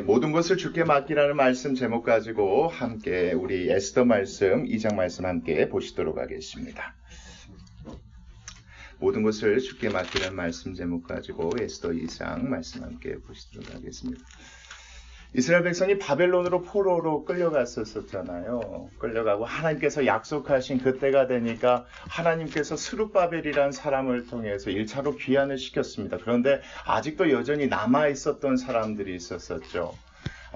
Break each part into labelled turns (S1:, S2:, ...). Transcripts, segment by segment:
S1: 모든 것을 주께 맡기라는 말씀 제목 가지고 함께 우리 에스더 말씀 2장 말씀 함께 보시도록 하겠습니다. 모든 것을 주께 맡기라는 말씀 제목 가지고 에스더 2장 말씀 함께 보시도록 하겠습니다. 이스라엘 백성이 바벨론으로 포로로 끌려갔었잖아요. 끌려가고 하나님께서 약속하신 그때가 되니까 하나님께서 스룹바벨이라는 사람을 통해서 1차로 귀환을 시켰습니다. 그런데 아직도 여전히 남아있었던 사람들이 있었었죠.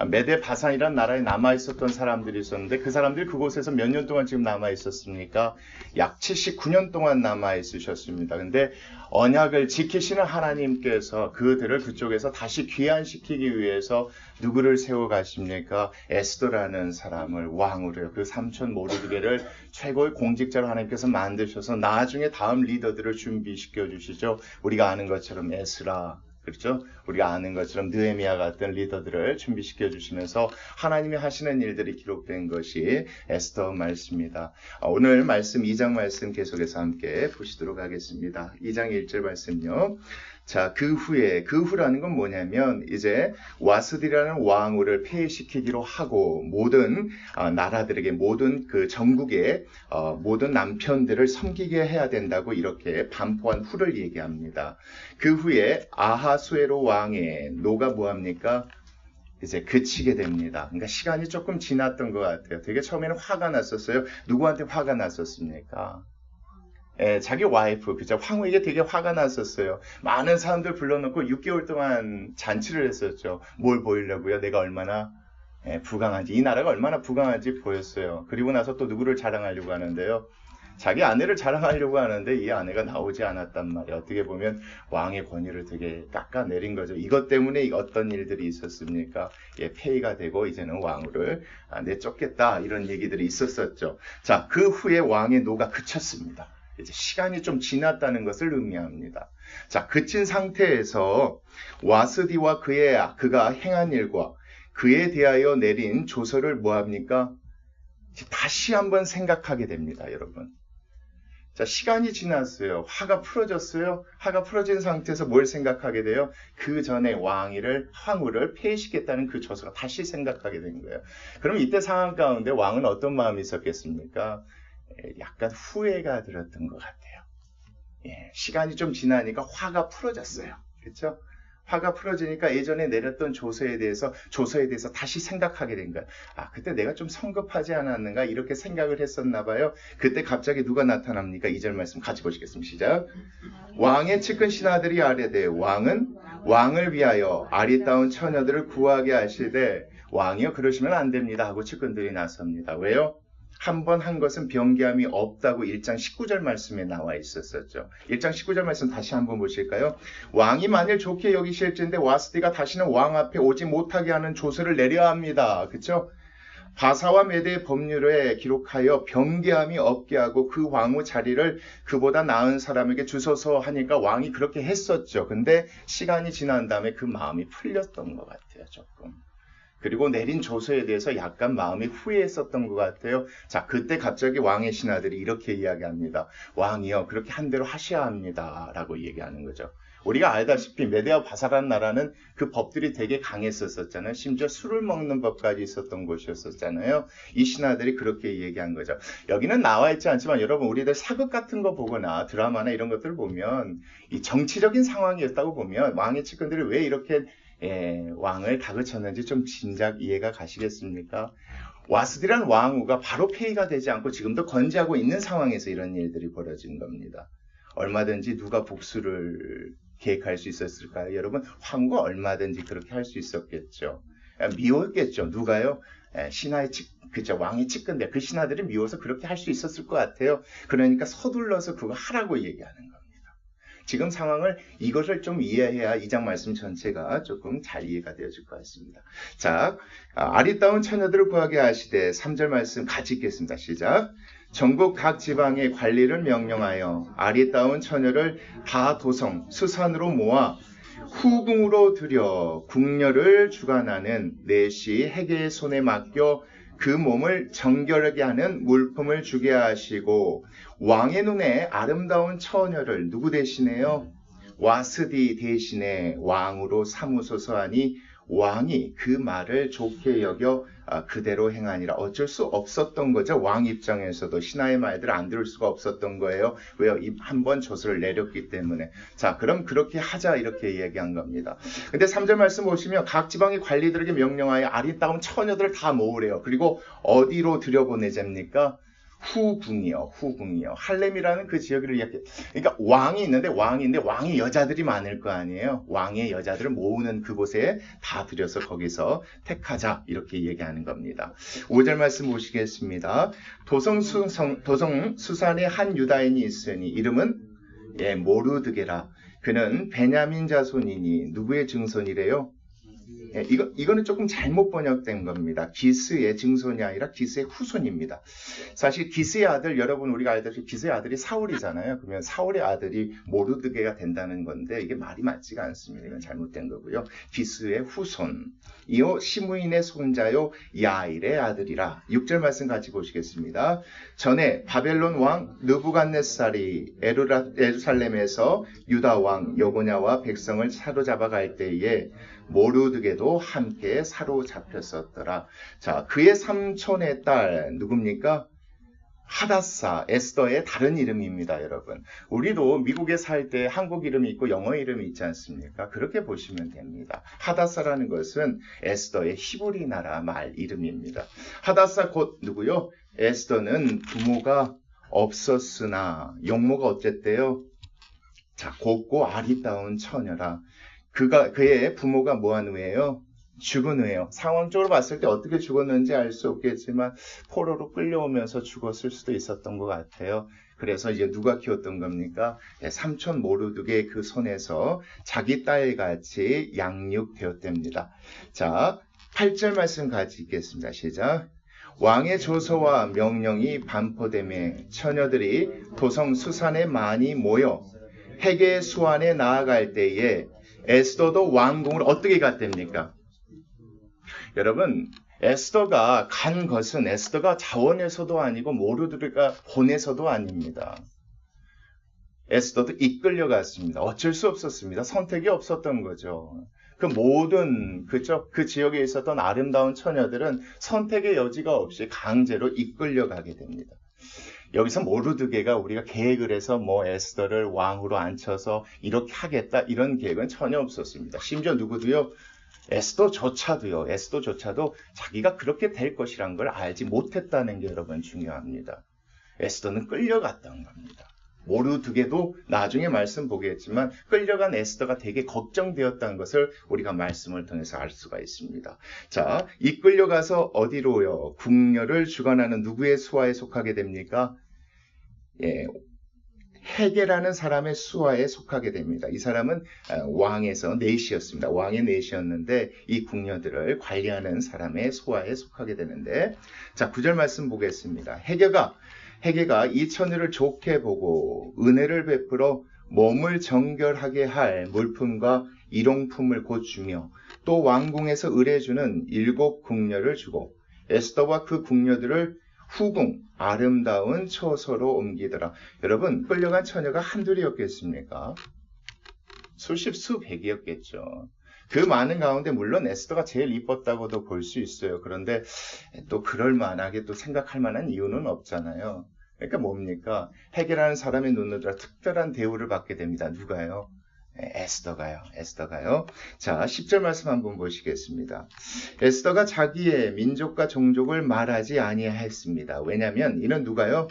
S1: 메데 바산이라는 나라에 남아있었던 사람들이 있었는데 그 사람들이 그곳에서 몇 년 동안 지금 남아있었습니까? 약 79년 동안 남아있으셨습니다. 근데 언약을 지키시는 하나님께서 그들을 그쪽에서 다시 귀환시키기 위해서 누구를 세워가십니까? 에스더라는 사람을 왕으로요. 그 삼촌 모르드게를 최고의 공직자로 하나님께서 만드셔서 나중에 다음 리더들을 준비시켜 주시죠. 우리가 아는 것처럼 에스라, 그렇죠? 우리가 아는 것처럼 느헤미야 같은 리더들을 준비시켜 주시면서 하나님이 하시는 일들이 기록된 것이 에스더 말씀입니다. 오늘 말씀 2장 말씀 계속해서 함께 보시도록 하겠습니다. 2장 1절 말씀요. 자, 그 후라는 건 뭐냐면 이제 와스디라는 왕후를 폐위시키기로 하고 모든 나라들에게 모든 그 전국의 모든 남편들을 섬기게 해야 된다고 이렇게 반포한 후를 얘기합니다. 그 후에 아하수에로 왕의 노가 뭐합니까? 이제 그치게 됩니다. 그러니까 시간이 조금 지났던 것 같아요. 되게 처음에는 화가 났었어요. 누구한테 화가 났었습니까? 자기 와이프, 그죠? 황후에게 되게 화가 났었어요. 많은 사람들 불러놓고 6개월 동안 잔치를 했었죠. 뭘 보이려고요? 내가 얼마나 부강한지, 이 나라가 얼마나 부강한지 보였어요. 그리고 나서 또 누구를 자랑하려고 하는데요. 자기 아내를 자랑하려고 하는데 이 아내가 나오지 않았단 말이에요. 어떻게 보면 왕의 권위를 되게 깎아내린 거죠. 이것 때문에 어떤 일들이 있었습니까? 폐위가 되고 이제는 왕후를 내쫓겠다 이런 얘기들이 있었었죠. 자, 그 후에 왕의 노가 그쳤습니다. 이제 시간이 좀 지났다는 것을 의미합니다. 자, 그친 상태에서 와스디와 그가 행한 일과 그에 대하여 내린 조서를 뭐합니까? 다시 한번 생각하게 됩니다, 여러분. 자, 시간이 지났어요. 화가 풀어졌어요. 화가 풀어진 상태에서 뭘 생각하게 돼요? 그 전에 황후를 폐위시켰다는 그 조서가 다시 생각하게 된 거예요. 그럼 이때 상황 가운데 왕은 어떤 마음이 있었겠습니까? 약간 후회가 들었던 것 같아요. 시간이 좀 지나니까 화가 풀어졌어요. 그렇죠? 화가 풀어지니까 예전에 내렸던 조서에 대해서 다시 생각하게 된 거예요. 그때 내가 좀 성급하지 않았는가 이렇게 생각을 했었나 봐요. 그때 갑자기 누가 나타납니까? 2절 말씀 같이 보시겠습니다. 시작. 왕의 측근 신하들이 아뢰되 왕은 왕을 위하여 아리따운 처녀들을 구하게 하시되 왕이여 그러시면 안 됩니다 하고 측근들이 나섭니다. 왜요? 한 번 한 것은 변개함이 없다고 1장 19절 말씀에 나와 있었었죠. 1장 19절 말씀 다시 한번 보실까요? 왕이 만일 좋게 여기실진데 와스디가 다시는 왕 앞에 오지 못하게 하는 조서를 내려야 합니다. 그렇죠? 바사와 메대의 법률에 기록하여 변개함이 없게 하고 그 왕후 자리를 그보다 나은 사람에게 주소서 하니까 왕이 그렇게 했었죠. 근데 시간이 지난 다음에 그 마음이 풀렸던 것 같아요. 조금. 그리고 내린 조서에 대해서 약간 마음이 후회했었던 것 같아요. 자, 그때 갑자기 왕의 신하들이 이렇게 이야기합니다. 왕이요, 그렇게 한 대로 하셔야 합니다. 라고 얘기하는 거죠. 우리가 알다시피 메데와 바사라는 나라는 그 법들이 되게 강했었잖아요. 심지어 술을 먹는 법까지 있었던 곳이었었잖아요. 이 신하들이 그렇게 얘기한 거죠. 여기는 나와 있지 않지만 여러분 우리들 사극 같은 거 보거나 드라마나 이런 것들을 보면 이 정치적인 상황이었다고 보면 왕의 측근들이 왜 이렇게 왕을 다그쳤는지 좀 진작 이해가 가시겠습니까? 와스디라는 왕후가 바로 폐위가 되지 않고 지금도 건재하고 있는 상황에서 이런 일들이 벌어진 겁니다. 얼마든지 누가 복수를 계획할 수 있었을까요? 여러분, 황후가 얼마든지 그렇게 할 수 있었겠죠. 미웠겠죠. 누가요? 그죠. 왕의 측근들, 그 신하들이 미워서 그렇게 할 수 있었을 것 같아요. 그러니까 서둘러서 그거 하라고 얘기하는 겁니다. 지금 상황을 이것을 좀 이해해야 2장 말씀 전체가 조금 잘 이해가 되어질 것 같습니다. 자, 아리따운 처녀들을 구하게 하시되 3절 말씀 같이 읽겠습니다. 시작. 전국 각 지방의 관리를 명령하여 아리따운 처녀를 다 도성, 수산으로 모아 후궁으로 들여 궁녀를 주관하는 내시 해계의 손에 맡겨 그 몸을 정결하게 하는 물품을 주게 하시고 왕의 눈에 아름다운 처녀를 누구 대신에요? 와스디 대신에 왕으로 삼으소서 하니 왕이 그 말을 좋게 여겨 그대로 행하니라. 어쩔 수 없었던 거죠. 왕 입장에서도 신하의 말들을 안 들을 수가 없었던 거예요. 왜요? 한번 조서를 내렸기 때문에. 자, 그럼 그렇게 하자 이렇게 얘기한 겁니다. 근데 3절 말씀 보시면 각 지방의 관리들에게 명령하여 아리따운 처녀들을 다 모으래요. 그리고 어디로 들여보내잡니까? 후궁이요. 할렘이라는 그 지역을 이야기해. 그러니까 왕이 있는데 왕이 여자들이 많을 거 아니에요. 왕의 여자들을 모으는 그곳에 다 들여서 거기서 택하자 이렇게 얘기하는 겁니다. 5절 말씀 보시겠습니다. 도성 수산에 한 유다인이 있으니 이름은 모르드게라. 그는 베냐민 자손이니 누구의 증손이래요? 이거는 조금 잘못 번역된 겁니다. 기스의 증손이 아니라 기스의 후손입니다. 사실 기스의 아들, 여러분 우리가 알다시피 기스의 아들이 사울이잖아요. 그러면 사울의 아들이 모르드게가 된다는 건데 이게 말이 맞지가 않습니다. 이건 잘못된 거고요. 기스의 후손, 이요 시므인의 손자요 야일의 아들이라. 6절 말씀 같이 보시겠습니다. 전에 바벨론 왕 느부갓네살이 예루살렘에서 유다 왕 여고냐와 백성을 사로잡아 갈 때에 모르드게도 함께 사로잡혔었더라. 자, 그의 삼촌의 딸 누굽니까? 하다사, 에스더의 다른 이름입니다, 여러분. 우리도 미국에 살 때 한국 이름이 있고 영어 이름이 있지 않습니까? 그렇게 보시면 됩니다. 하다사라는 것은 에스더의 히브리 나라 말 이름입니다. 하다사 곧 누구요? 에스더는 부모가 없었으나 용모가 어쨌대요? 자, 곱고 아리따운 처녀라. 그의 부모가 뭐한 후에요? 죽은 후에요. 상황적으로 봤을 때 어떻게 죽었는지 알 수 없겠지만 포로로 끌려오면서 죽었을 수도 있었던 것 같아요. 그래서 이제 누가 키웠던 겁니까? 삼촌 모르드게 그 손에서 자기 딸같이 양육되었답니다. 자, 8절 말씀 같이 읽겠습니다. 시작. 왕의 조서와 명령이 반포되매 처녀들이 도성 수산에 많이 모여 헤게 수안에 나아갈 때에 에스더도 왕궁을 어떻게 갔답니까? 여러분, 에스더가 간 것은 에스더가 자원해서도 아니고 모르드게가 보내서도 아닙니다. 에스더도 이끌려 갔습니다. 어쩔 수 없었습니다. 선택이 없었던 거죠. 그 모든 그 지역에 있었던 아름다운 처녀들은 선택의 여지가 없이 강제로 이끌려 가게 됩니다. 여기서 모르드게가 우리가 계획을 해서 에스더를 왕으로 앉혀서 이렇게 하겠다 이런 계획은 전혀 없었습니다. 심지어 누구도요? 에스더조차도 자기가 그렇게 될 것이란 걸 알지 못했다는 게 여러분 중요합니다. 에스더는 끌려갔던 겁니다. 모르드게도 나중에 말씀 보겠지만 끌려간 에스더가 되게 걱정되었다는 것을 우리가 말씀을 통해서 알 수가 있습니다. 자, 이끌려가서 어디로요? 궁녀를 주관하는 누구의 수하에 속하게 됩니까? 헤게라는 사람의 수하에 속하게 됩니다. 이 사람은 왕에서 넷이었습니다. 왕의 넷이었는데 이 궁녀들을 관리하는 사람의 수하에 속하게 되는데, 자, 9절 말씀 보겠습니다. 헤게가 이 처녀를 좋게 보고 은혜를 베풀어 몸을 정결하게 할 물품과 일용품을 곧 주며 또 왕궁에서 의뢰주는 7 궁녀를 주고 에스더와 그 궁녀들을 후궁 아름다운 처소로 옮기더라. 여러분, 끌려간 처녀가 한둘이었겠습니까? 수십 수백이었겠죠. 그 많은 가운데 물론 에스더가 제일 이뻤다고도 볼 수 있어요. 그런데 또 그럴 만하게 또 생각할 만한 이유는 없잖아요. 그러니까 뭡니까? 헤게라는 사람의 눈으로 특별한 대우를 받게 됩니다. 누가요? 에스더가요. 자, 10절 말씀 한번 보시겠습니다. 에스더가 자기의 민족과 종족을 말하지 아니하였습니다. 왜냐하면 이는 누가요?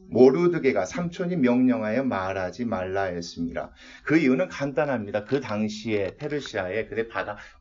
S1: 모르드게가 삼촌이 명령하여 말하지 말라 했습니다. 그 이유는 간단합니다. 그 당시에 페르시아의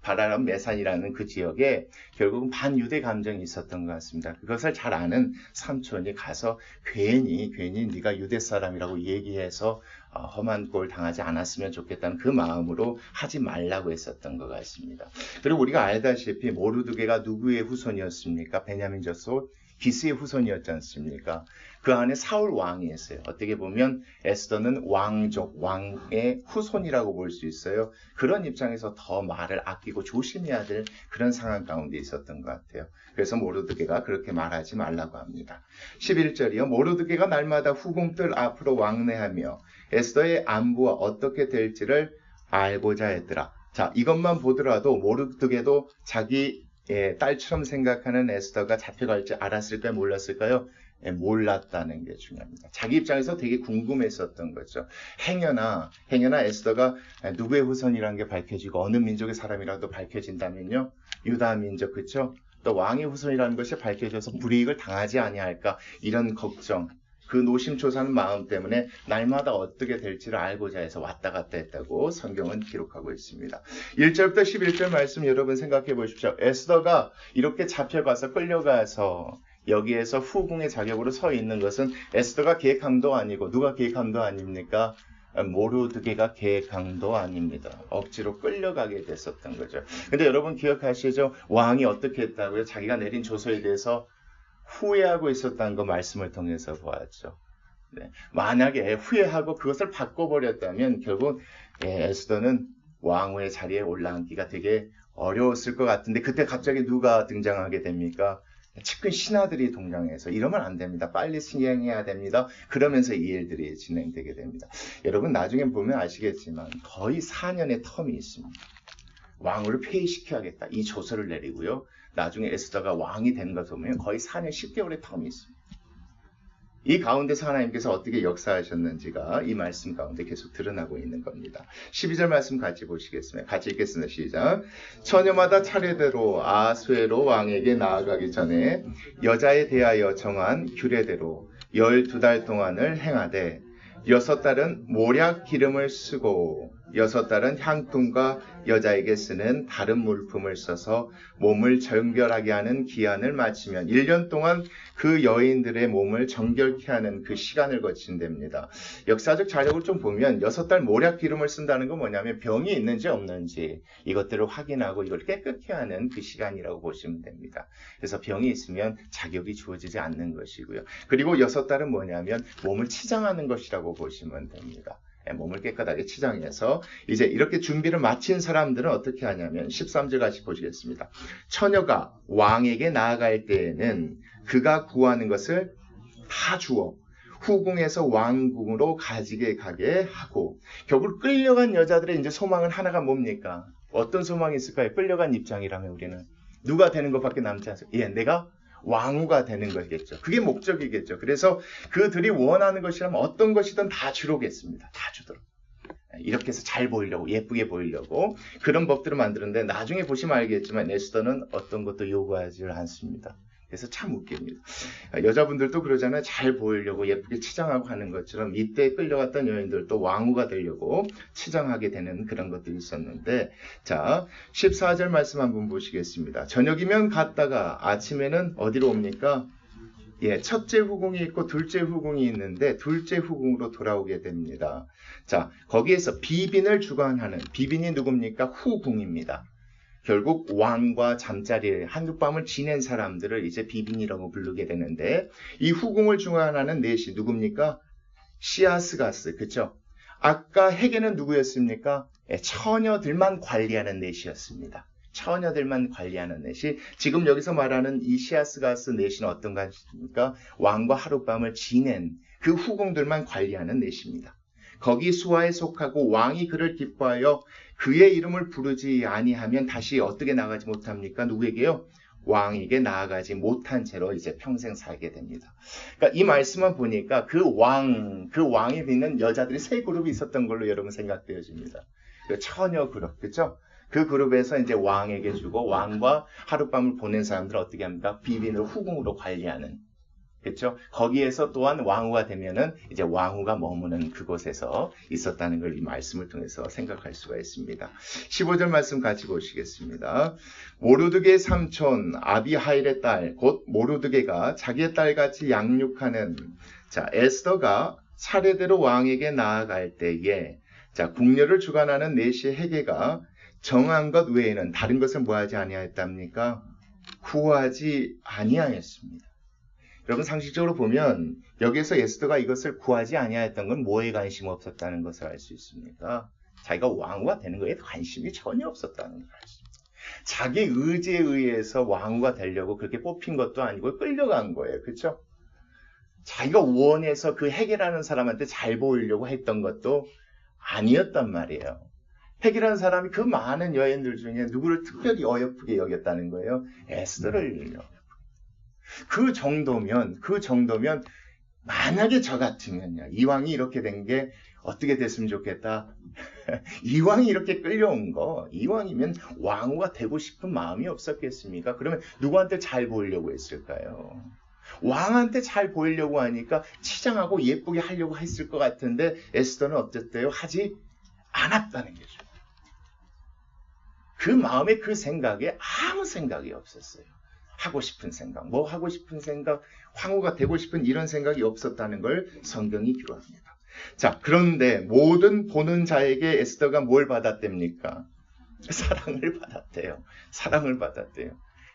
S1: 바라람 메산이라는 그 지역에 결국은 반유대 감정이 있었던 것 같습니다. 그것을 잘 아는 삼촌이 가서 괜히 네가 유대 사람이라고 얘기해서 험한 꼴 당하지 않았으면 좋겠다는 그 마음으로 하지 말라고 했었던 것 같습니다. 그리고 우리가 알다시피 모르드게가 누구의 후손이었습니까? 베냐민 자손 기스의 후손이었지 않습니까? 그 안에 사울 왕이 있어요. 어떻게 보면 에스더는 왕의 후손이라고 볼 수 있어요. 그런 입장에서 더 말을 아끼고 조심해야 될 그런 상황 가운데 있었던 것 같아요. 그래서 모르드게가 그렇게 말하지 말라고 합니다. 11절이요. 모르드게가 날마다 후궁들 앞으로 왕래하며 에스더의 안부와 어떻게 될지를 알고자 했더라. 자, 이것만 보더라도 모르드게도 자기 딸처럼 생각하는 에스더가 잡혀갈 줄 알았을까요? 몰랐을까요? 몰랐다는 게 중요합니다. 자기 입장에서 되게 궁금했었던 거죠. 행여나 에스더가 누구의 후손이라는 게 밝혀지고 어느 민족의 사람이라도 밝혀진다면요. 유다 민족, 그렇죠? 또 왕의 후손이라는 것이 밝혀져서 불이익을 당하지 아니할까, 이런 걱정, 그 노심초사하는 마음 때문에 날마다 어떻게 될지를 알고자 해서 왔다 갔다 했다고 성경은 기록하고 있습니다. 1절부터 11절 말씀 여러분 생각해 보십시오. 에스더가 이렇게 잡혀가서 끌려가서 여기에서 후궁의 자격으로 서 있는 것은 에스더가 계획함도 아니고 누가 계획함도 아닙니까? 모르드게가 계획함도 아닙니다. 억지로 끌려가게 됐었던 거죠. 근데 여러분 기억하시죠? 왕이 어떻게 했다고요? 자기가 내린 조서에 대해서 후회하고 있었다는 거 말씀을 통해서 보았죠. 네. 만약에 후회하고 그것을 바꿔버렸다면 결국 에스더는 왕후의 자리에 올라앉기가 되게 어려웠을 것 같은데, 그때 갑자기 누가 등장하게 됩니까? 측근 신하들이 동장해서 이러면 안 됩니다. 빨리 시행해야 됩니다. 그러면서 이 일들이 진행되게 됩니다. 여러분 나중에 보면 아시겠지만 거의 4년의 텀이 있습니다. 왕후를 폐위시켜야겠다, 이 조서를 내리고요. 나중에 에스더가 왕이 되는 것을 보면 거의 4년 10개월의 텀이 있습니다. 이 가운데서 하나님께서 어떻게 역사하셨는지가 이 말씀 가운데 계속 드러나고 있는 겁니다. 12절 말씀 같이 보시겠습니다. 같이 읽겠습니다. 시작. 처녀마다 차례대로 아수에로 왕에게 나아가기 전에 여자에 대하여 정한 규례대로 12달 동안을 행하되 6달은 모략 기름을 쓰고 6달은 향품과 여자에게 쓰는 다른 물품을 써서 몸을 정결하게 하는 기한을 마치면 1년 동안 그 여인들의 몸을 정결케 하는 그 시간을 거친답니다. 역사적 자료를 좀 보면 6달 모략 기름을 쓴다는 건 뭐냐면 병이 있는지 없는지 이것들을 확인하고 이걸 깨끗게 하는 그 시간이라고 보시면 됩니다. 그래서 병이 있으면 자격이 주어지지 않는 것이고요. 그리고 6달은 뭐냐면 몸을 치장하는 것이라고 보시면 됩니다. 몸을 깨끗하게 치장해서 이제 이렇게 준비를 마친 사람들은 어떻게 하냐면 13절 같이 보시겠습니다. 처녀가 왕에게 나아갈 때에는 그가 구하는 것을 다 주어 후궁에서 왕궁으로 가지게 가게 하고, 결국 끌려간 여자들의 이제 소망은 하나가 뭡니까? 어떤 소망이 있을까요? 끌려간 입장이라면 우리는 누가 되는 것밖에 남지 않습니다. 내가 왕후가 되는 거겠죠. 그게 목적이겠죠. 그래서 그들이 원하는 것이라면 어떤 것이든 다 주로겠습니다. 다 주도록. 이렇게 해서 잘 보이려고, 예쁘게 보이려고 그런 법들을 만드는데, 나중에 보시면 알겠지만 에스더는 어떤 것도 요구하지 않습니다. 그래서 참 웃깁니다. 여자분들도 그러잖아요. 잘 보이려고 예쁘게 치장하고 하는 것처럼 이때 끌려갔던 여인들도 왕후가 되려고 치장하게 되는 그런 것들이 있었는데, 자 14절 말씀 한번 보시겠습니다. 저녁이면 갔다가 아침에는 어디로 옵니까? 첫째 후궁이 있고 둘째 후궁이 있는데 둘째 후궁으로 돌아오게 됩니다. 자, 거기에서 비빈을 주관하는, 비빈이 누굽니까? 후궁입니다. 결국 왕과 잠자리에 한밤을 지낸 사람들을 이제 비빈이라고 부르게 되는데, 이 후궁을 주관하는 넷이 누굽니까? 시아스가스, 그렇죠? 아까 헤게는 누구였습니까? 처녀들만 관리하는 넷이었습니다. 처녀들만 관리하는 넷이, 지금 여기서 말하는 이 시아스가스 넷은 어떤 것입니까? 왕과 하룻밤을 지낸 그 후궁들만 관리하는 넷입니다. 거기 수하에 속하고 왕이 그를 기뻐하여 그의 이름을 부르지 아니하면 다시 어떻게 나가지 못합니까? 누구에게요? 왕에게 나아가지 못한 채로 이제 평생 살게 됩니다. 그러니까 이 말씀만 보니까 그 왕에 있는 여자들이 세 그룹이 있었던 걸로 여러분 생각되어집니다. 그 처녀 그룹, 그렇죠? 그 그룹에서 이제 왕에게 주고 왕과 하룻밤을 보낸 사람들을 어떻게 합니까? 비빈을 후궁으로 관리하는, 그렇죠? 거기에서 또한 왕후가 되면은 이제 왕후가 머무는 그곳에서 있었다는 걸 이 말씀을 통해서 생각할 수가 있습니다. 15절 말씀 같이 보시겠습니다. 모르드게의 삼촌 아비하일의 딸, 곧 모르드게가 자기의 딸같이 양육하는, 자, 에스더가 차례대로 왕에게 나아갈 때에, 자, 궁녀를 주관하는 넷이 헤게가 정한 것 외에는 다른 것을 뭐하지 아니하였답니까? 구하지 아니하였습니다. 여러분 상식적으로 보면 여기에서 에스더가 이것을 구하지 아니하였던 건 뭐에 관심 없었다는 것을 알 수 있습니까? 자기가 왕후가 되는 것에 관심이 전혀 없었다는 걸 알 수 있습니다. 자기 의지에 의해서 왕후가 되려고 그렇게 뽑힌 것도 아니고 끌려간 거예요. 그렇죠? 자기가 원해서 그 헤게라는 사람한테 잘 보이려고 했던 것도 아니었단 말이에요. 핵이라는 사람이 그 많은 여인들 중에 누구를 특별히 어여쁘게 여겼다는 거예요? 에스더를. 그 정도면 만약에 저 같으면요. 이왕이 이렇게 된 게 어떻게 됐으면 좋겠다. 이왕이 이렇게 끌려온 거, 이왕이면 왕후가 되고 싶은 마음이 없었겠습니까? 그러면 누구한테 잘 보이려고 했을까요? 왕한테 잘 보이려고 하니까 치장하고 예쁘게 하려고 했을 것 같은데 에스더는 어땠대요? 하지 않았다는 거죠. 그 마음에 그 생각에 아무 생각이 없었어요. 하고 싶은 생각, 뭐 하고 싶은 생각, 황후가 되고 싶은 이런 생각이 없었다는 걸 성경이 기록합니다. 자, 그런데 모든 보는 자에게 에스더가 뭘 받았답니까? 사랑을 받았대요. 사랑을 받았대요.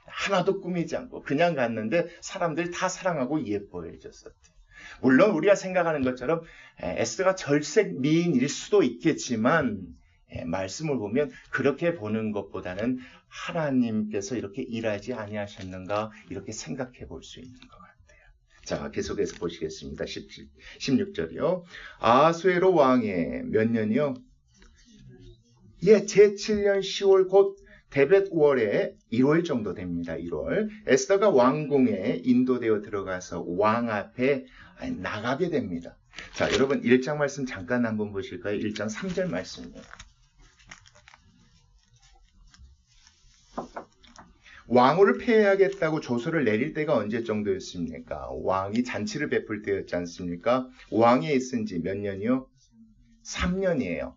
S1: 하나도 꾸미지 않고 그냥 갔는데 사람들이 다 사랑하고 예뻐해 줬었대요. 물론 우리가 생각하는 것처럼 에스더가 절색 미인일 수도 있겠지만 말씀을 보면 그렇게 보는 것보다는 하나님께서 이렇게 일하지 아니하셨는가 이렇게 생각해 볼 수 있는 것 같아요. 자, 계속해서 보시겠습니다. 16절이요. 아수에로 왕의 몇 년이요? 제7년 10월 곧 데벳 5월에 1월 정도 됩니다. 1월. 에스더가 왕궁에 인도되어 들어가서 왕 앞에 나가게 됩니다. 자, 여러분 1장 말씀 잠깐 한번 보실까요? 1장 3절 말씀이에요. 왕후를 폐해하겠다고 조서를 내릴 때가 언제 정도였습니까? 왕이 잔치를 베풀 때였지 않습니까? 왕에 있은 지 몇 년이요? 3년이에요.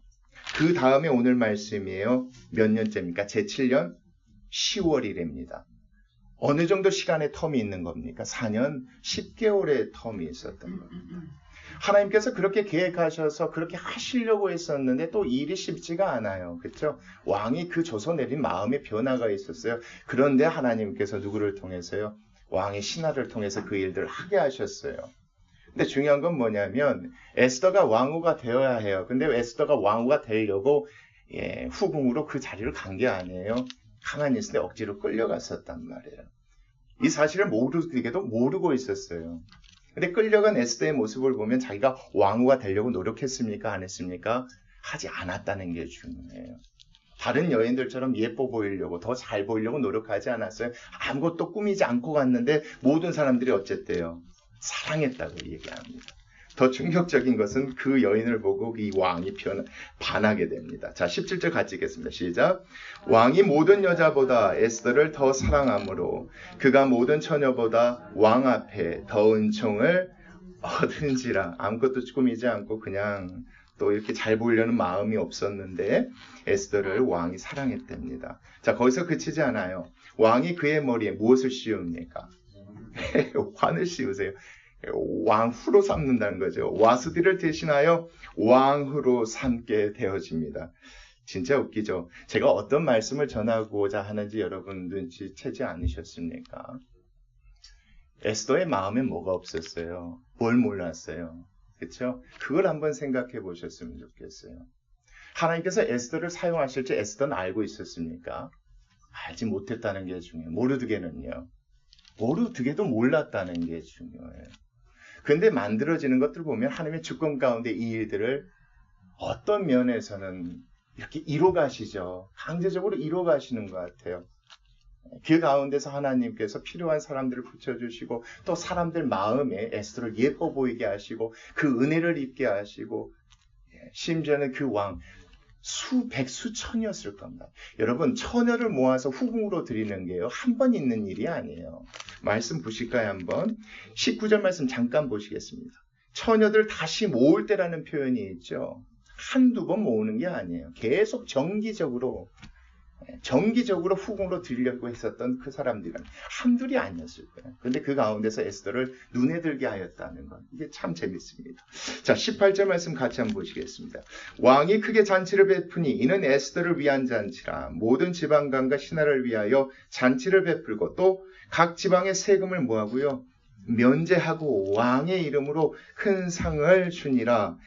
S1: 그 다음에 오늘 말씀이에요. 몇 년째입니까? 제7년 10월이랍니다. 어느 정도 시간의 텀이 있는 겁니까? 4년 10개월의 텀이 있었던 겁니다. 하나님께서 그렇게 계획하셔서 그렇게 하시려고 했었는데 또 일이 쉽지가 않아요. 그렇죠? 왕이 그 조서 내린 마음의 변화가 있었어요. 그런데 하나님께서 누구를 통해서요? 왕의 신하를 통해서 그 일들을 하게 하셨어요. 근데 중요한 건 뭐냐면 에스더가 왕후가 되어야 해요. 근데 에스더가 왕후가 되려고 후궁으로 그 자리를 간 게 아니에요. 가만히 있을 때 억지로 끌려갔었단 말이에요. 이 사실을 모르게도 모르고 있었어요. 근데 끌려간 에스더의 모습을 보면 자기가 왕후가 되려고 노력했습니까? 안 했습니까? 하지 않았다는 게 중요해요. 다른 여인들처럼 예뻐 보이려고 더 잘 보이려고 노력하지 않았어요. 아무것도 꾸미지 않고 갔는데 모든 사람들이 어쨌대요? 사랑했다고 얘기합니다. 더 충격적인 것은 그 여인을 보고 이 왕이 반하게 됩니다. 자, 17절 같이 읽겠습니다. 시작. 왕이 모든 여자보다 에스더를 더 사랑하므로 그가 모든 처녀보다 왕 앞에 더 은총을 얻은지라. 아무것도 꾸미지 않고 그냥 또 이렇게 잘 보이려는 마음이 없었는데 에스더를 왕이 사랑했답니다. 자, 거기서 그치지 않아요. 왕이 그의 머리에 무엇을 씌웁니까? 환을 씌우세요. 왕후로 삼는다는 거죠. 와스디를 대신하여 왕후로 삼게 되어집니다. 진짜 웃기죠. 제가 어떤 말씀을 전하고자 하는지 여러분 눈치채지 않으셨습니까? 에스더의 마음에 뭐가 없었어요? 뭘 몰랐어요? 그렇죠? 그걸 한번 생각해 보셨으면 좋겠어요. 하나님께서 에스더를 사용하실지 에스더는 알고 있었습니까? 알지 못했다는 게 중요해요. 모르드게는요. 모르드게도 몰랐다는 게 중요해요. 근데 만들어지는 것들 보면 하나님의 주권 가운데 이 일들을 어떤 면에서는 이렇게 이뤄가시죠. 강제적으로 이뤄가시는 것 같아요. 그 가운데서 하나님께서 필요한 사람들을 붙여주시고 또 사람들 마음에 에스더를 예뻐 보이게 하시고 그 은혜를 입게 하시고 심지어는 그 왕 수백수천이었을 겁니다. 여러분 처녀를 모아서 후궁으로 드리는 게요 한 번 있는 일이 아니에요. 말씀 보실까요? 한번 19절 말씀 잠깐 보시겠습니다. 처녀들 다시 모을 때라는 표현이 있죠. 한두 번 모으는 게 아니에요. 계속 정기적으로 후궁으로 드리려고 했었던 그 사람들은 한둘이 아니었을 거예요. 그런데 그 가운데서 에스더를 눈에 들게 하였다는 건 이게 참 재밌습니다. 자, 18절 말씀 같이 한번 보시겠습니다. 왕이 크게 잔치를 베푸니 이는 에스더를 위한 잔치라. 모든 지방관과 신하를 위하여 잔치를 베풀고 또 각 지방의 세금을 뭐하고요? 면제하고 왕의 이름으로 큰 상을 주니라.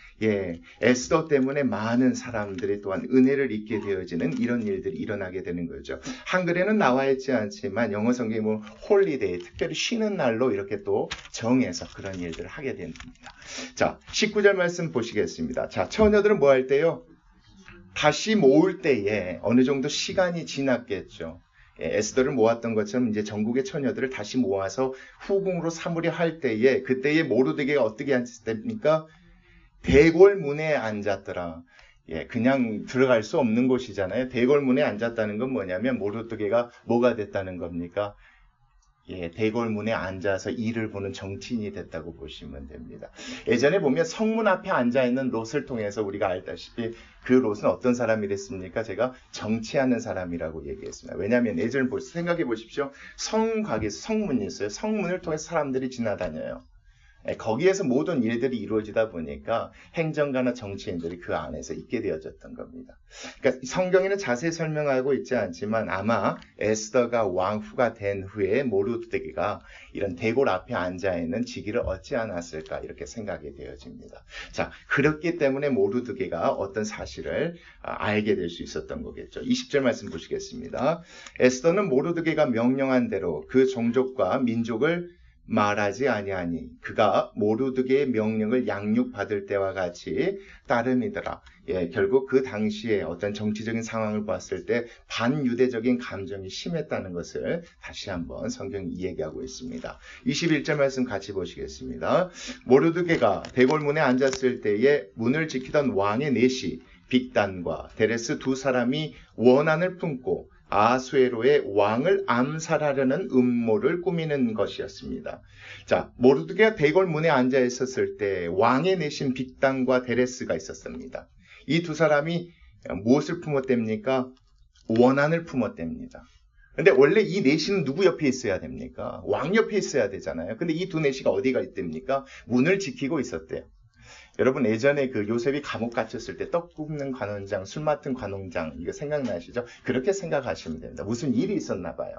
S1: 에스더 때문에 많은 사람들이 또한 은혜를 입게 되어지는 이런 일들이 일어나게 되는 거죠. 한글에는 나와 있지 않지만 영어 성경에 보면 홀리데이, 특별히 쉬는 날로 이렇게 또 정해서 그런 일들을 하게 됩니다. 자, 19절 말씀 보시겠습니다. 자, 처녀들은 뭐 할 때요? 다시 모을 때에 어느 정도 시간이 지났겠죠. 에스더를 모았던 것처럼 이제 전국의 처녀들을 다시 모아서 후궁으로 삼으려 할 때에 그때의 모르드게가 어떻게 앉았습니까? 대궐문에 앉았더라. 그냥 들어갈 수 없는 곳이잖아요. 대궐문에 앉았다는 건 뭐냐면 모르드게가 뭐가 됐다는 겁니까? 대궐문에 앉아서 일을 보는 정치인이 됐다고 보시면 됩니다. 예전에 보면 성문 앞에 앉아있는 롯을 통해서 우리가 알다시피 그 롯은 어떤 사람이랬습니까? 제가 정치하는 사람이라고 얘기했습니다. 왜냐하면 예전에 생각해 보십시오. 성곽에서 성문이 있어요. 성문을 통해서 사람들이 지나다녀요. 거기에서 모든 일들이 이루어지다 보니까 행정가나 정치인들이 그 안에서 있게 되어졌던 겁니다. 그러니까 성경에는 자세히 설명하고 있지 않지만 아마 에스더가 왕후가 된 후에 모르드게가 이런 대궐 앞에 앉아있는 직위를 얻지 않았을까 이렇게 생각이 되어집니다. 자, 그렇기 때문에 모르드게가 어떤 사실을 알게 될 수 있었던 거겠죠. 20절 말씀 보시겠습니다. 에스더는 모르드게가 명령한 대로 그 종족과 민족을 말하지 아니하니 그가 모르드게의 명령을 양육받을 때와 같이 따름이더라. 결국 그 당시에 어떤 정치적인 상황을 봤을 때 반유대적인 감정이 심했다는 것을 다시 한번 성경이 얘기하고 있습니다. 21절 말씀 같이 보시겠습니다. 모르드게가 대궐문에 앉았을 때에 문을 지키던 왕의 내시 빅단과 데레스 두 사람이 원한을 품고 아수에로의 왕을 암살하려는 음모를 꾸미는 것이었습니다. 자, 모르드게가 대궐문에 앉아 있었을 때 왕의 내신 빅단과 데레스가 있었습니다. 이 두 사람이 무엇을 품었답니까? 원한을 품었답니다. 근데 원래 이 내시는 누구 옆에 있어야 됩니까? 왕 옆에 있어야 되잖아요. 근데 이 두 내시가 어디가 있답니까? 문을 지키고 있었대요. 여러분 예전에 그 요셉이 감옥 갇혔을 때 떡 굽는 관원장, 술 맡은 관원장 이거 생각나시죠? 그렇게 생각하시면 됩니다. 무슨 일이 있었나 봐요.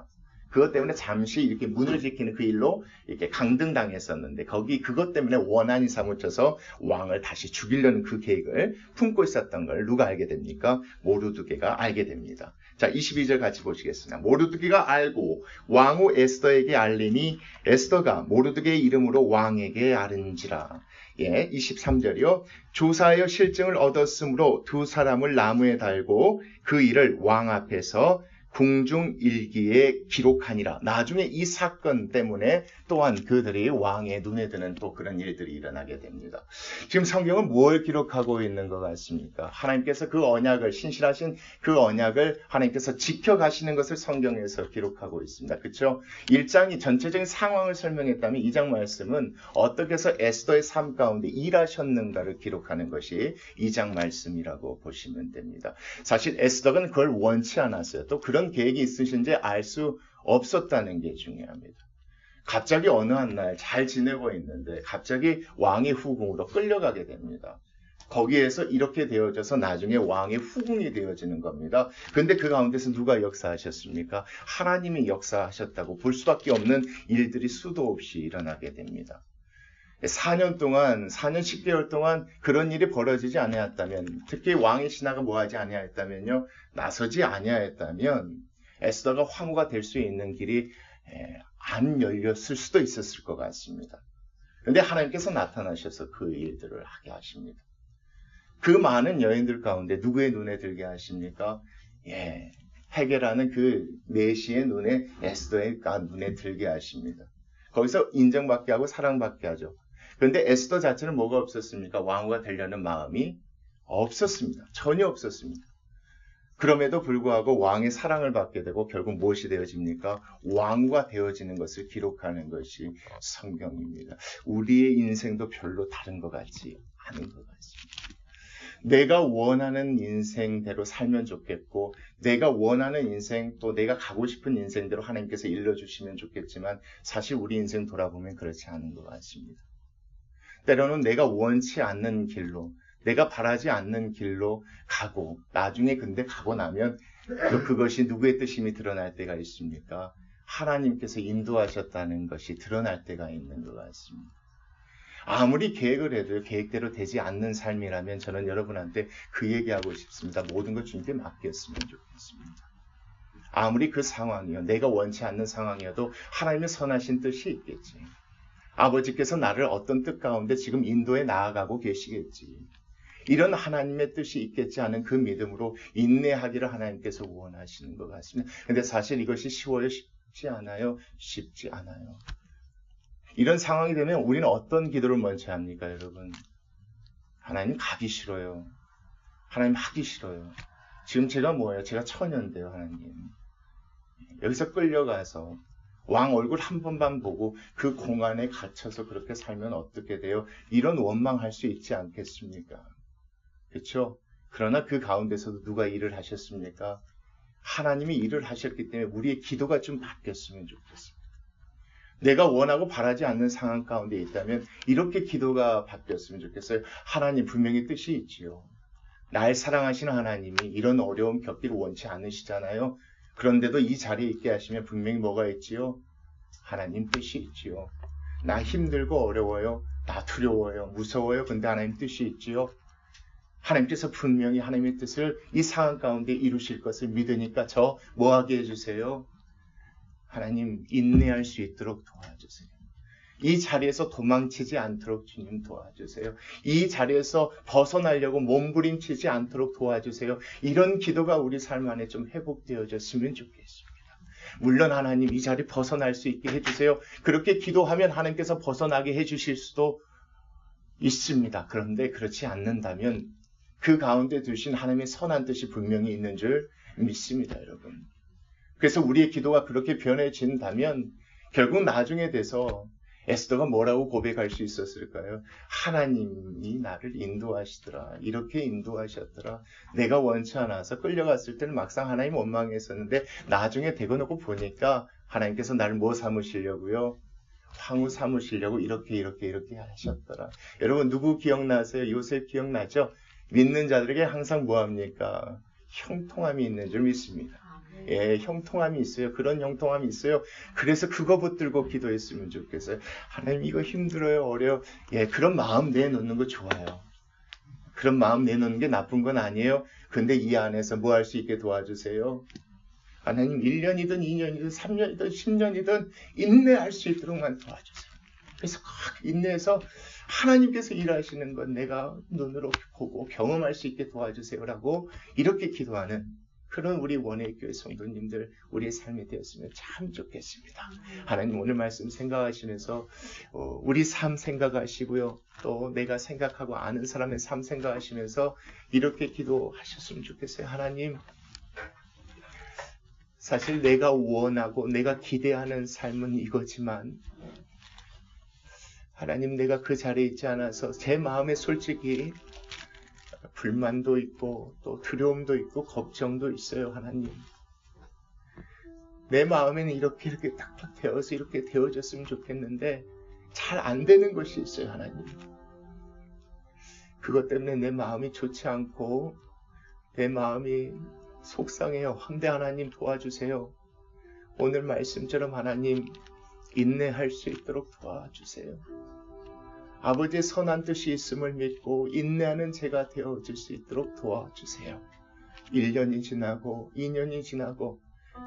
S1: 그것 때문에 잠시 이렇게 문을 지키는 그 일로 이렇게 강등당했었는데 거기 그것 때문에 원한이 사무쳐서 왕을 다시 죽이려는 그 계획을 품고 있었던 걸 누가 알게 됩니까? 모르드게가 알게 됩니다. 자, 22절 같이 보시겠습니다. 모르드게가 알고 왕후 에스더에게 알리니 에스더가 모르드게의 이름으로 왕에게 아른지라. 23절이요. 조사하여 실증을 얻었으므로 두 사람을 나무에 달고 그 일을 왕 앞에서 궁중일기에 기록하니라. 나중에 이 사건 때문에 또한 그들이 왕의 눈에 드는 또 그런 일들이 일어나게 됩니다. 지금 성경은 뭘 기록하고 있는 것 같습니까? 하나님께서 그 언약을, 신실하신 그 언약을 하나님께서 지켜가시는 것을 성경에서 기록하고 있습니다. 그렇죠? 1장이 전체적인 상황을 설명했다면 2장 말씀은 어떻게 해서 에스더의 삶 가운데 일하셨는가를 기록하는 것이 2장 말씀이라고 보시면 됩니다. 사실 에스더가 그걸 원치 않았어요. 또 그런 계획이 있으신지 알 수 없었다는 게 중요합니다. 갑자기 어느 한 날 잘 지내고 있는데 갑자기 왕의 후궁으로 끌려가게 됩니다. 거기에서 이렇게 되어져서 나중에 왕의 후궁이 되어지는 겁니다. 그런데 그 가운데서 누가 역사하셨습니까? 하나님이 역사하셨다고 볼 수밖에 없는 일들이 수도 없이 일어나게 됩니다. 4년 10개월 동안 그런 일이 벌어지지 아니하였다면, 특히 왕의 신하가 뭐하지 아니하였다면요, 나서지 아니하였다면 에스더가 황후가 될 수 있는 길이 안 열렸을 수도 있었을 것 같습니다. 그런데 하나님께서 나타나셔서 그 일들을 하게 하십니다. 그 많은 여인들 가운데 누구의 눈에 들게 하십니까? 헤게라는 그 내시의 눈에, 에스더의 눈에 들게 하십니다. 거기서 인정받게 하고 사랑받게 하죠. 그런데 에스더 자체는 뭐가 없었습니까? 왕후가 되려는 마음이 없었습니다. 전혀 없었습니다. 그럼에도 불구하고 왕의 사랑을 받게 되고 결국 무엇이 되어집니까? 왕후가 되어지는 것을 기록하는 것이 성경입니다. 우리의 인생도 별로 다른 것 같지 않은 것 같습니다. 내가 원하는 인생대로 살면 좋겠고, 내가 원하는 인생, 또 내가 가고 싶은 인생대로 하나님께서 일러주시면 좋겠지만 사실 우리 인생 돌아보면 그렇지 않은 것 같습니다. 때로는 내가 원치 않는 길로, 내가 바라지 않는 길로 가고, 나중에 근데 가고 나면 그것이 누구의 뜻임이 드러날 때가 있습니까? 하나님께서 인도하셨다는 것이 드러날 때가 있는 것 같습니다. 아무리 계획을 해도 계획대로 되지 않는 삶이라면 저는 여러분한테 그 얘기하고 싶습니다. 모든 걸 주님께 맡겼으면 좋겠습니다. 아무리 그 상황이요, 내가 원치 않는 상황이어도 하나님의 선하신 뜻이 있겠지. 아버지께서 나를 어떤 뜻 가운데 지금 인도에 나아가고 계시겠지. 이런 하나님의 뜻이 있겠지 하는 그 믿음으로 인내하기를 하나님께서 원하시는 것 같습니다. 근데 사실 이것이 쉬워요? 쉽지 않아요? 쉽지 않아요. 이런 상황이 되면 우리는 어떤 기도를 먼저 합니까, 여러분? 하나님 가기 싫어요. 하나님 하기 싫어요. 지금 제가 뭐예요? 제가 처녀인데요, 하나님. 여기서 끌려가서 왕 얼굴 한 번만 보고 그 공간에 갇혀서 그렇게 살면 어떻게 돼요? 이런 원망할 수 있지 않겠습니까? 그렇죠? 그러나 그 가운데서도 누가 일을 하셨습니까? 하나님이 일을 하셨기 때문에 우리의 기도가 좀 바뀌었으면 좋겠습니다. 내가 원하고 바라지 않는 상황 가운데 있다면 이렇게 기도가 바뀌었으면 좋겠어요. 하나님 분명히 뜻이 있지요. 날 사랑하시는 하나님이 이런 어려움 겪기를 원치 않으시잖아요. 그런데도 이 자리에 있게 하시면 분명히 뭐가 있지요? 하나님 뜻이 있지요. 나 힘들고 어려워요. 나 두려워요. 무서워요. 근데 하나님 뜻이 있지요. 하나님께서 분명히 하나님의 뜻을 이 상황 가운데 이루실 것을 믿으니까 저 뭐하게 해주세요? 하나님 인내할 수 있도록 도와주세요. 이 자리에서 도망치지 않도록 주님 도와주세요. 이 자리에서 벗어나려고 몸부림치지 않도록 도와주세요. 이런 기도가 우리 삶 안에 좀 회복되어졌으면 좋겠습니다. 물론 하나님 이 자리 벗어날 수 있게 해주세요. 그렇게 기도하면 하나님께서 벗어나게 해주실 수도 있습니다. 그런데 그렇지 않는다면 그 가운데 두신 하나님의 선한 뜻이 분명히 있는 줄 믿습니다, 여러분. 그래서 우리의 기도가 그렇게 변해진다면 결국 나중에 돼서 에스더가 뭐라고 고백할 수 있었을까요? 하나님이 나를 인도하시더라. 이렇게 인도하셨더라. 내가 원치 않아서 끌려갔을 때는 막상 하나님 원망했었는데 나중에 되고 놓고 보니까 하나님께서 나를 뭐 삼으시려고요? 황후 삼으시려고 이렇게 하셨더라. 여러분 누구 기억나세요? 요셉 기억나죠? 믿는 자들에게 항상 뭐합니까? 형통함이 있는 줄 믿습니다. 예, 형통함이 있어요. 그런 형통함이 있어요. 그래서 그거 붙들고 기도했으면 좋겠어요. 하나님 이거 힘들어요. 어려워. 예, 그런 마음 내놓는 거 좋아요. 그런 마음 내놓는 게 나쁜 건 아니에요. 근데 이 안에서 뭐 할 수 있게 도와주세요. 하나님 1년이든 2년이든 3년이든 10년이든 인내할 수 있도록만 도와주세요. 그래서 인내해서 하나님께서 일하시는 건 내가 눈으로 보고 경험할 수 있게 도와주세요라고 이렇게 기도하는 그런 우리 원해교회 성도님들 우리의 삶이 되었으면 참 좋겠습니다. 하나님 오늘 말씀 생각하시면서 우리 삶 생각하시고요. 또 내가 생각하고 아는 사람의 삶 생각하시면서 이렇게 기도하셨으면 좋겠어요. 하나님 사실 내가 원하고 내가 기대하는 삶은 이거지만 하나님 내가 그 자리에 있지 않아서 제 마음에 솔직히 불만도 있고 또 두려움도 있고 걱정도 있어요. 하나님 내 마음에는 이렇게 딱딱 되어서 이렇게 되어졌으면 좋겠는데 잘 안 되는 것이 있어요. 하나님 그것 때문에 내 마음이 좋지 않고 내 마음이 속상해요. 근데 하나님 도와주세요. 오늘 말씀처럼 하나님 인내할 수 있도록 도와주세요. 아버지의 선한 뜻이 있음을 믿고 인내하는 제가 되어질 수 있도록 도와주세요. 1년이 지나고 2년이 지나고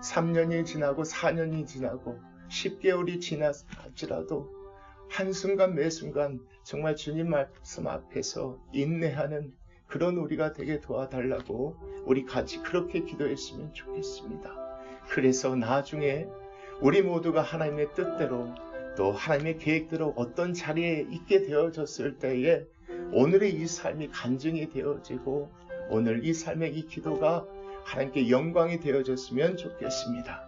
S1: 3년이 지나고 4년이 지나고 10개월이 지났지라도 한순간 매순간 정말 주님 말씀 앞에서 인내하는 그런 우리가 되게 도와달라고 우리 같이 그렇게 기도했으면 좋겠습니다. 그래서 나중에 우리 모두가 하나님의 뜻대로 또 하나님의 계획대로 어떤 자리에 있게 되어졌을 때에 오늘의 이 삶이 간증이 되어지고 오늘 이 삶의 이 기도가 하나님께 영광이 되어졌으면 좋겠습니다.